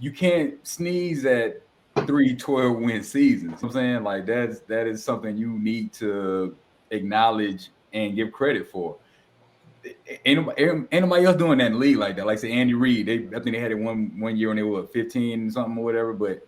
you can't sneeze at 3 12-win seasons. I'm saying like that is something you need to acknowledge and give credit for. Ain't nobody else doing that in the league like that. Like say Andy Reid, I think they had it one year when they were 15 something or whatever. But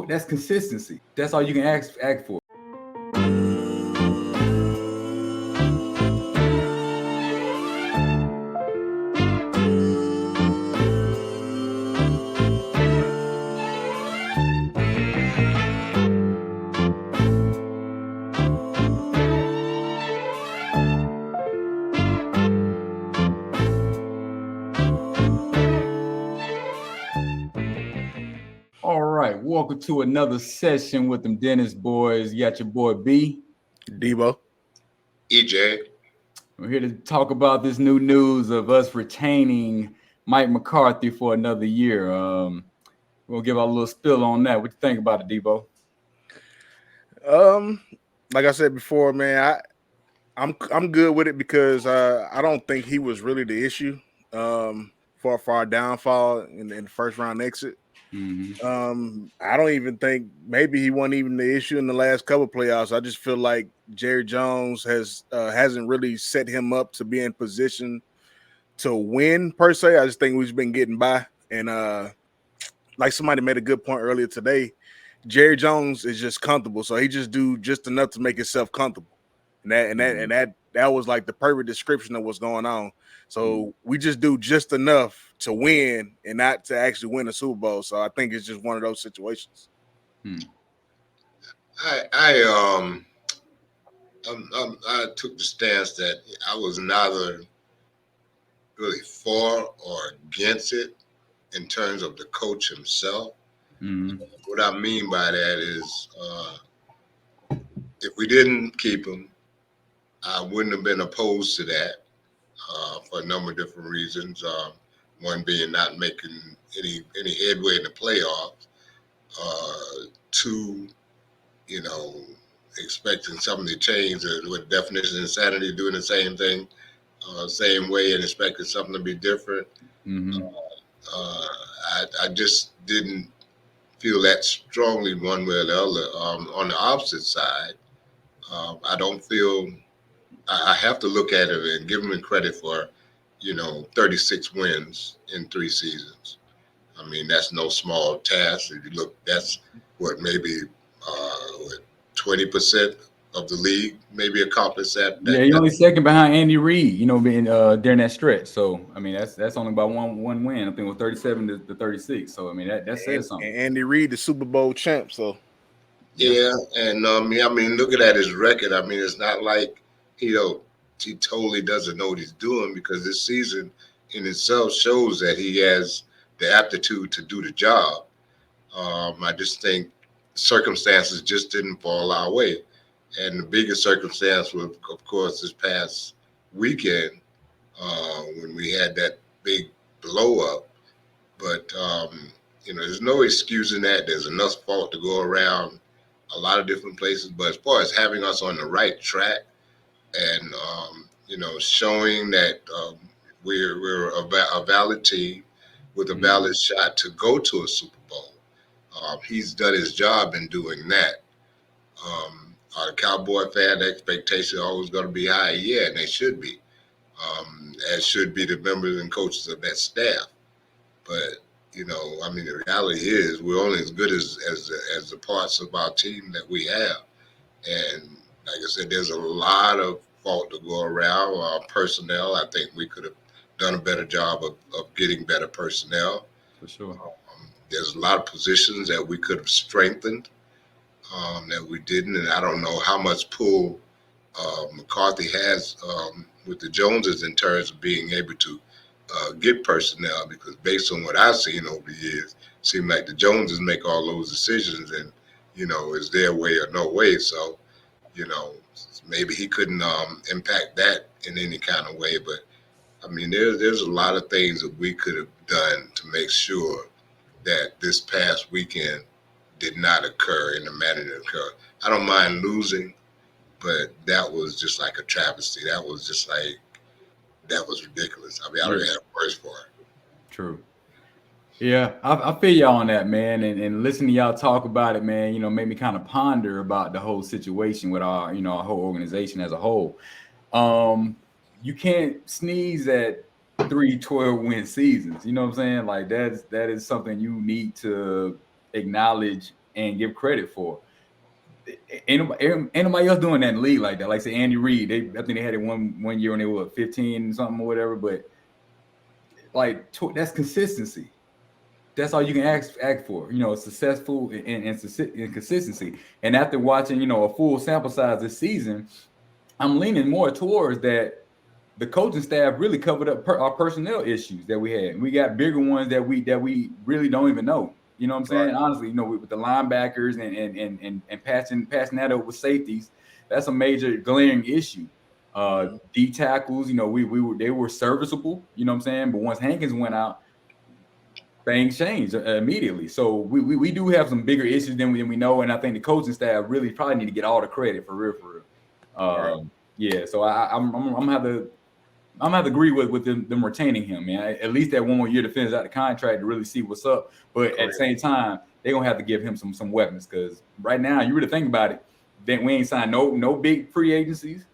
that's consistency. That's all you can ask for. All right, welcome to another session with them Dennis boys. You got your boy B, Debo, EJ. We're here to talk about this new news of us retaining Mike McCarthy for another year. We'll give our little spill on that. What you think about it, Debo? Like I said before, man, I'm good with it because I don't think he was really the issue for our downfall in the first round exit. Mm-hmm. I don't even think maybe he wasn't even the issue in the last couple of playoffs. I just feel like Jerry Jones hasn't really set him up to be in position to win per se. I just think we've been getting by, and like somebody made a good point earlier today, Jerry Jones is just comfortable, so he just do just enough to make himself comfortable, and that was like the perfect description of what's going on. So we just do just enough to win and not to actually win a Super Bowl. So I think it's just one of those situations. I took the stance that I was neither really for or against it in terms of the coach himself. Mm-hmm. What I mean by that is if we didn't keep him, I wouldn't have been opposed to that for a number of different reasons. One being not making any headway in the playoffs. Two, expecting something to change with definition of insanity, doing the same thing, same way, and expecting something to be different. Mm-hmm. I just didn't feel that strongly one way or the other. On the opposite side, I don't feel I have to look at it and give him credit for, 36 wins in 3 seasons. I mean, that's no small task. If you look, that's what maybe 20% of the league maybe accomplished that. Yeah, he's only second behind Andy Reid, being during that stretch. So I mean, that's only about one win. I think it was 37 to 36. So I mean, that says something. And Andy Reid, the Super Bowl champ. So yeah, and I mean, looking at his record, I mean, it's not like he totally doesn't know what he's doing, because this season in itself shows that he has the aptitude to do the job. I just think circumstances just didn't fall our way. And the biggest circumstance was, of course, this past weekend when we had that big blow up. But, there's no excusing that. There's enough fault to go around a lot of different places. But as far as having us on the right track and, showing that we're a valid team with a valid shot to go to a Super Bowl, he's done his job in doing that. Are the Cowboy fan expectations always going to be high? Yeah, and they should be, as should be the members and coaches of that staff. But the reality is we're only as good as the parts of our team that we have. And like I said, there's a lot of fault to go around. Our personnel, I think we could have done a better job of getting better personnel. For sure. There's a lot of positions that we could have strengthened that we didn't. And I don't know how much pull McCarthy has with the Joneses in terms of being able to get personnel, because based on what I've seen over the years, it seems like the Joneses make all those decisions, and it's their way or no way. So maybe he couldn't impact that in any kind of way. But I mean, there's a lot of things that we could have done to make sure that this past weekend did not occur in the manner that occurred. I don't mind losing, but that was just like a travesty. That was just like, that was ridiculous. I mean, I don't have words for it. True. Yeah, I feel y'all on that, man, and listening to y'all talk about it, man, made me kind of ponder about the whole situation with our whole organization as a whole. You can't sneeze at 3 12-win seasons. You know what I'm saying? Like that is something you need to acknowledge and give credit for. Ain't nobody else doing that in the league like that. Like say Andy Reid, I think they had it one year when they were 15 something or whatever, but like that's consistency. That's all you can ask for, successful and consistency. And after watching, a full sample size this season, I'm leaning more towards that the coaching staff really covered up our personnel issues that we had. We got bigger ones that we really don't even know. You know what I'm saying? Right. Honestly, with the linebackers and passing that over with safeties, that's a major glaring issue. D tackles, they were serviceable. You know what I'm saying? But once Hankins went out, things changed immediately. So we do have some bigger issues than we know, and I think the coaching staff really probably need to get all the credit for real. Right. Yeah, so I'm gonna have to agree with them retaining him, man. At least that one more year to finish out the contract to really see what's up. But at the same time, they're gonna have to give him some weapons because right now, you really think about it, then we ain't signed no big free agencies.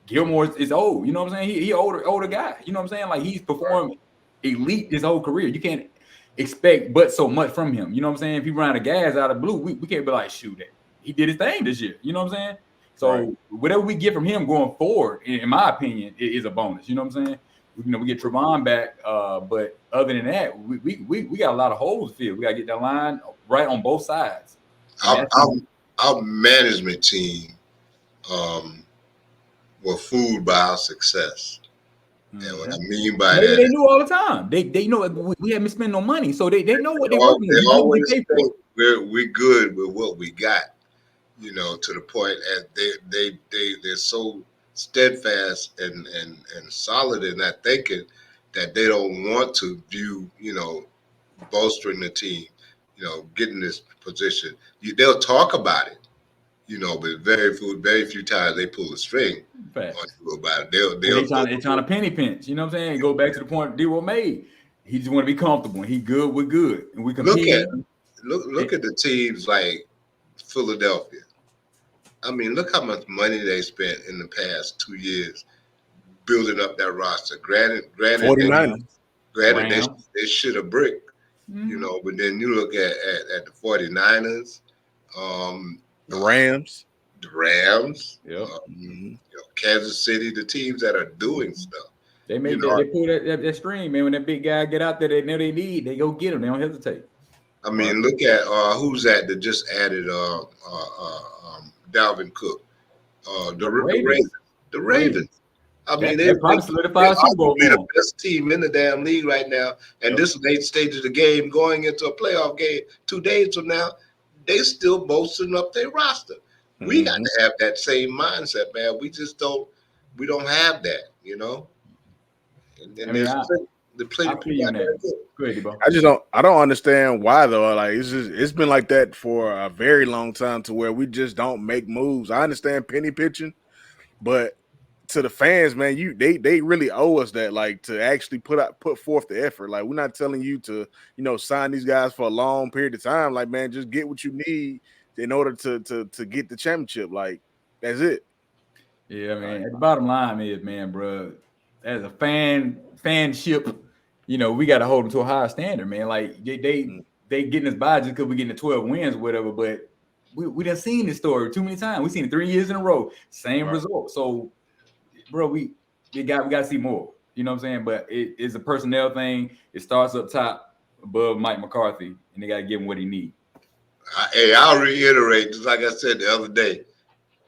Gilmore is old, you know what I'm saying? He older guy, you know what I'm saying? Like he's performed elite his whole career. You can't expect but so much from him. You know what I'm saying? If he ran a gas out of blue, we can't be like, shoot it. He did his thing this year. You know what I'm saying? So whatever we get from him going forward, in my opinion, is a bonus. You know what I'm saying? We get Trevon back, but other than that, we got a lot of holes to fill. We got to get that line right on both sides. Our management team were fooled by our success. And what I mean by that, they knew all the time. They know we haven't spent no money, so they know what they're working with. They always say we're good with what we got. To the point as they're so steadfast and solid in that thinking that they don't want to view, bolstering the team, getting this position. They'll talk about it, but very few times they pull the string on you about it. They're trying to penny pinch. You know what I'm saying? Go back to the point D-Roll made. He just want to be comfortable. He good, we're good, and we compete. Look at the teams like Philadelphia. I mean, look how much money they spent in the past 2 years building up that roster. Granted, 49ers. They should have brick, but then you look at the 49ers, the Rams, Kansas City, the teams that are doing stuff. They pull that stream, man. When that big guy get out there, they know they need. They go get him. They don't hesitate. I mean, look at who's that just added Dalvin Cook, the Ravens. I mean, they're probably the best team in the damn league right now. And this late stage of the game, going into a playoff game 2 days from now, they still bolstering up their roster. We got to have that same mindset, man. We just don't. We don't have that, And I don't understand why though. Like it's been like that for a very long time to where we just don't make moves. I understand penny pitching, but to the fans, man, they really owe us that, like, to actually put forth the effort. Like, we're not telling you to, sign these guys for a long period of time. Like, man, just get what you need in order to get the championship. Like, that's it. Yeah, man. The bottom line is, man, bro, as a fanship, we got to hold them to a higher standard, man. Like they getting us by just because we're getting the 12 wins or whatever. But we done seen this story too many times. We've seen it 3 years in a row, same result. So, bro, we got to see more. You know what I'm saying? But it's a personnel thing. It starts up top above Mike McCarthy, and they got to give him what he needs. Hey, I'll reiterate, just like I said the other day,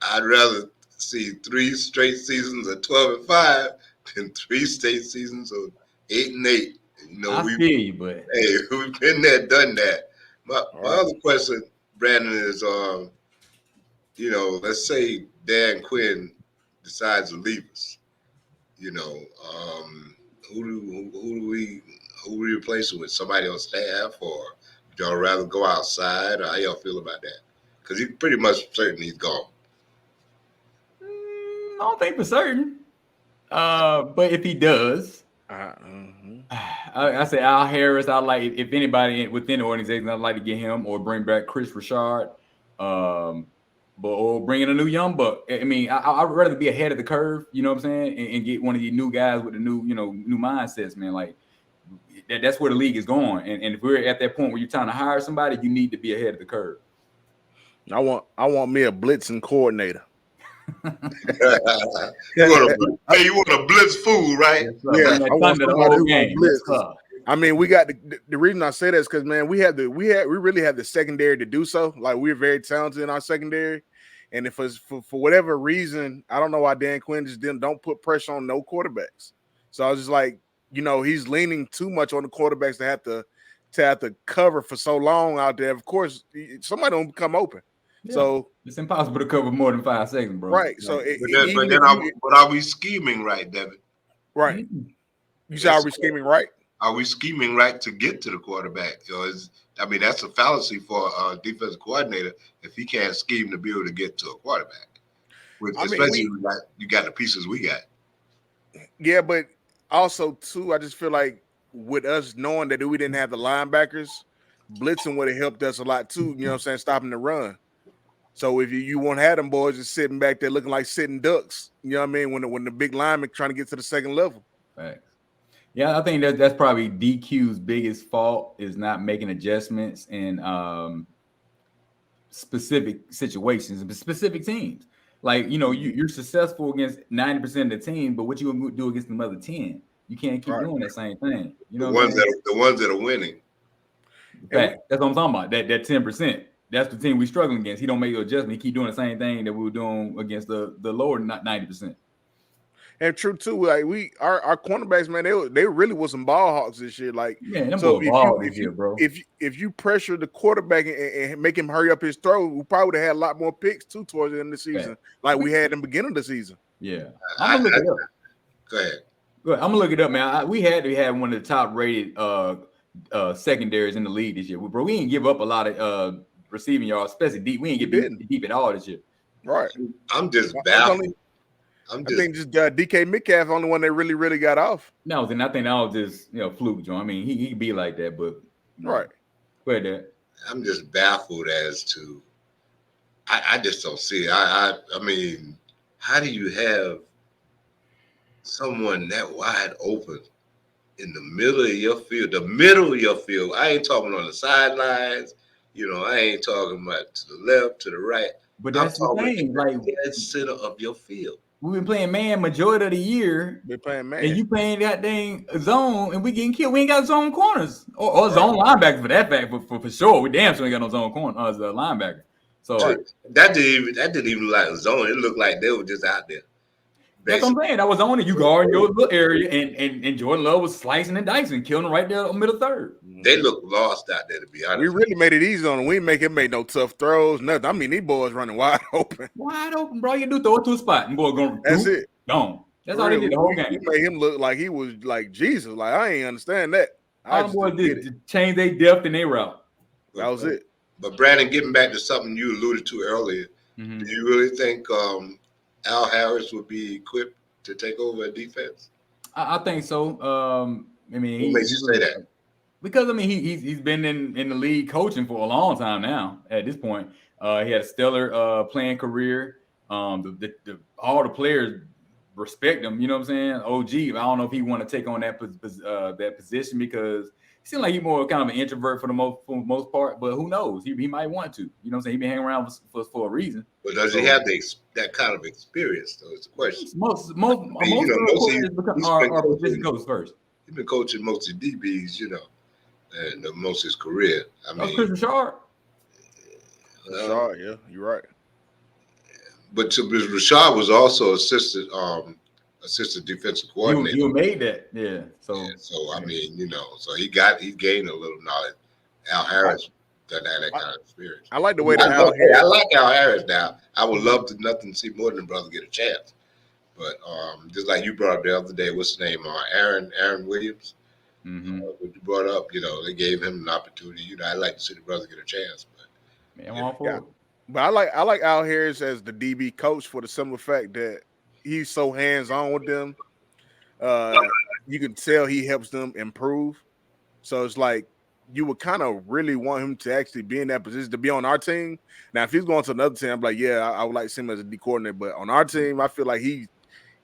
I'd rather see 3 straight seasons of 12-5 than 3 straight seasons of 8-8. I feel you, but hey, we've been there, done that. My other question, Brandon, is let's say Dan Quinn decides to leave us. Who do we replace him with? Somebody on staff, or would y'all rather go outside? Or how y'all feel about that? Because he's pretty much certain he's gone. I don't think for certain. But if he does, I say Al Harris. I like if anybody within the organization, I'd like to get him or bring back Chris Richard, or bring in a new young buck. I mean, I'd rather be ahead of the curve. You know what I'm saying, and get one of these new guys with the new mindsets, man. Like that's where the league is going. And if we're at that point where you're trying to hire somebody, you need to be ahead of the curve. I want me a blitzing coordinator. You want a blitz fool, right? Yeah, I want somebody who will blitz. I mean, we got the reason I say that is because, man, we really have the secondary to do so. Like, we're very talented in our secondary, and if it's for whatever reason, I don't know why Dan Quinn just don't put pressure on no quarterbacks. So I was just like, he's leaning too much on the quarterbacks to have to cover for so long out there. Of course, somebody don't come open. Yeah. So it's impossible to cover more than 5 seconds, bro. Right. So, but are we scheming right, Devin? Right. You say, are we scheming right? Are we scheming right to get to the quarterback? That's a fallacy for a defensive coordinator if he can't scheme to be able to get to a quarterback. Especially you got the pieces we got. Yeah, but also too, I just feel like with us knowing that we didn't have the linebackers, blitzing would have helped us a lot too. You know what I'm saying? Stopping the run. So if you won't have them boys just sitting back there looking like sitting ducks, you know what I mean? When the big lineman trying to get to the second level. Right. Yeah, I think that's probably DQ's biggest fault is not making adjustments in specific situations and specific teams. Like, you're successful against 90% of the team, but what you gonna do against the other 10? You can't keep doing that same thing. The ones that are winning. That's what I'm talking about. That 10%. That's the team we're struggling against. He don't make the adjustment. He keep doing the same thing that we were doing against the lower 90%. And true too, like our cornerbacks, man, they really was some ball hawks this year. Like, so if you pressure the quarterback and make him hurry up his throw, we probably would have had a lot more picks too towards the end of the season, like we had in the beginning of the season. Yeah, I'm gonna look it up. Go ahead. I'm gonna look it up, man. We had to have one of the top rated secondaries in the league this year, bro. We didn't give up a lot of receiving yards, especially deep. We ain't get deep at all this year. Right. I'm just baffled. I think just DK Metcalf the only one that really, really got off. No, then I think that was just fluke, John. I mean, he could be like that, but right. Go ahead, Dad. I'm just baffled as to I just don't see it. I mean, how do you have someone that wide open in the middle of your field? The middle of your field. I ain't talking on the sidelines. I ain't talking about to the left, to the right. But that's the thing, like the center of your field. We've been playing man majority of the year. We're playing man. And you playing that dang zone and we getting killed. We ain't got zone corners or zone linebackers for that fact, for sure. We damn sure ain't got no zone corner as a linebacker. So that didn't even look like a zone. It looked like they were just out there. That's what I'm saying. That was on it. You guard in your little area, and Jordan Love was slicing and dicing, killing them right there in the middle third. They look lost out there, to be honest. We really made it easy on them. We didn't make him make no tough throws, nothing. I mean, these boys running wide open. Wide open, bro. You do throw it to a spot, and boy going. That's it. Gone. That's all they did the whole game. We made him look like he was like Jesus. Like, I ain't understand that. All the boys did to change their depth and their route. That was it. But Brandon, getting back to something you alluded to earlier, do you really think Al Harris would be equipped to take over a defense? I think so. I mean, what makes you say that? Because I mean, he's been in the league coaching for a long time now. At this point, he had a stellar playing career. All the players respect him. You know what I'm saying? OG. I don't know if he want to take on that position because he seems like he's more kind of an introvert for the most part. But who knows? He might want to. You know what I'm saying? He been hanging around for a reason. But does he have that kind of experience? Though is the question. Most players are position coaches first. He's been coaching most of DBs, and most of his career. I mean, Chris Richard. Yeah, you're right. But Rashad was also assistant defensive coordinator. You made that, yeah. So I mean, so he gained a little knowledge. Al Harris doesn't have that kind of experience. I like the way I like Al Harris now. I would love to nothing see more than brother get a chance. But just like you brought up the other day, what's his name? Aaron Williams. What you brought up, they gave him an opportunity. I'd like to see the brother get a chance. But I'm all for it. But I like Al Harris as the DB coach for the simple fact that he's so hands-on with them. you can tell he helps them improve. So it's like you would kind of really want him to actually be in that position to be on our team. Now, if he's going to another team, I'm like, yeah, I would like to see him as a D coordinator. But on our team, I feel like he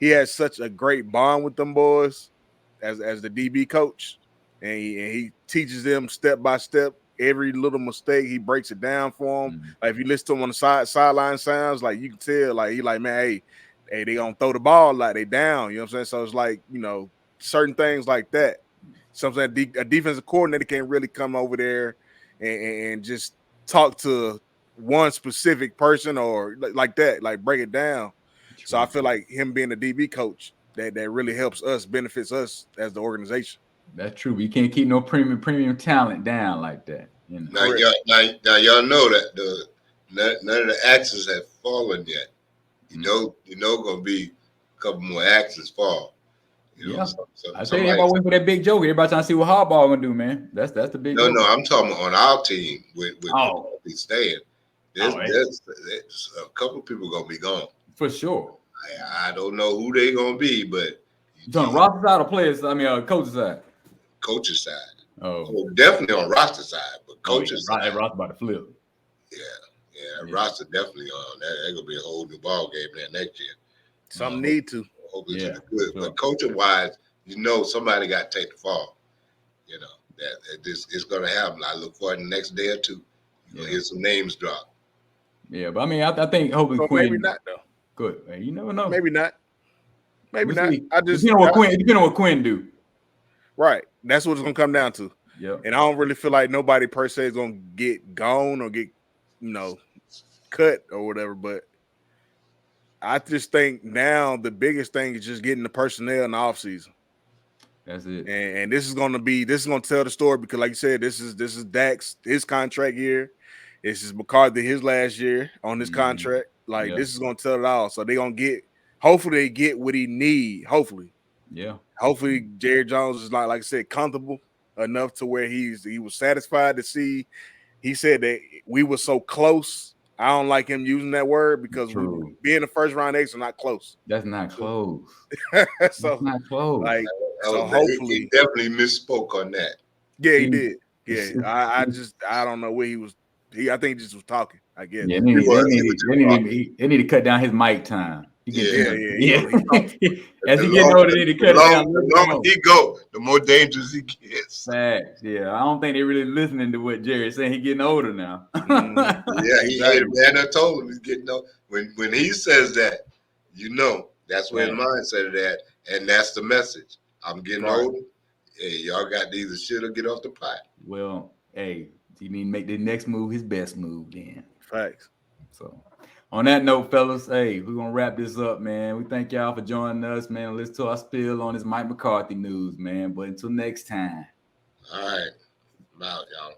has such a great bond with them boys as the DB coach, and he teaches them step by step every little mistake. He breaks it down for them. Like if you listen to him on the sideline sounds, like you can tell, like he like, man, hey, they gonna throw the ball like they down. You know what I'm saying? So it's like, certain things like that. Something a defensive coordinator can't really come over there and just talk to one specific person or like that, like break it down. True. So I feel like him being a DB coach that really helps us, benefits us as the organization. That's true. You can't keep no premium talent down like that. Now y'all know that none of the axes have fallen yet. You know, gonna be a couple more axes fall. I tell you, everybody waiting for that big joke. Everybody trying to see what Harbaugh gonna do, man. That's the big. No, I'm talking on our team with staying. There's a couple of people gonna be gone for sure. I don't know who they gonna be, but you on roster side or players? I mean, coach's side. Coach's side. Oh, definitely on roster side, but coach's side. Roster about to flip. Yeah, roster definitely on. That's gonna be a whole new ball game there next year. Some need to. Hopefully to the good. Sure. But coaching wise, somebody got to take the fall. That this is going to happen. I look forward to the next day or two. You're going to hear some names drop. Yeah, but I mean, I think hopefully Quinn. Maybe not though. Good. You never know. Maybe not. Maybe not. I just depending on what Quinn do. Right. That's what it's going to come down to. Yeah. And I don't really feel like nobody per se is going to get gone or get cut or whatever, but I just think now the biggest thing is just getting the personnel in the offseason. That's it. And this is going to tell the story because, like you said, this is Dak's his contract year. This is McCarthy his last year on this contract. Like this is going to tell it all. So they're going to hopefully they get what he need. Hopefully. Yeah. Hopefully Jerry Jones is like I said, comfortable enough to where he was satisfied to see. He said that we were so close. I don't like him using that word because being the first round exit is not close. That's not close. That's not close. Like, so hopefully he definitely misspoke on that. Yeah, he did. Yeah, I don't know where he was. I think he just was talking. I guess. Yeah, they need to cut down his mic time. Yeah. As he gets older, they need to cut it down. The longer he go, the more dangerous he gets. Facts. Yeah, I don't think they're really listening to what Jerry's saying. He's getting older now. Yeah, he hated man. I told him he's getting older. When he says that, that's where his mindset is at, and that's the message. I'm getting older. Hey, y'all got to either shit or get off the pot. Well, hey, he need to make the next move his best move then. Facts. So, on that note, fellas, hey, we're going to wrap this up, man. We thank y'all for joining us, man. Listen to our spill on this Mike McCarthy news, man. But until next time. All right. I'm out, y'all.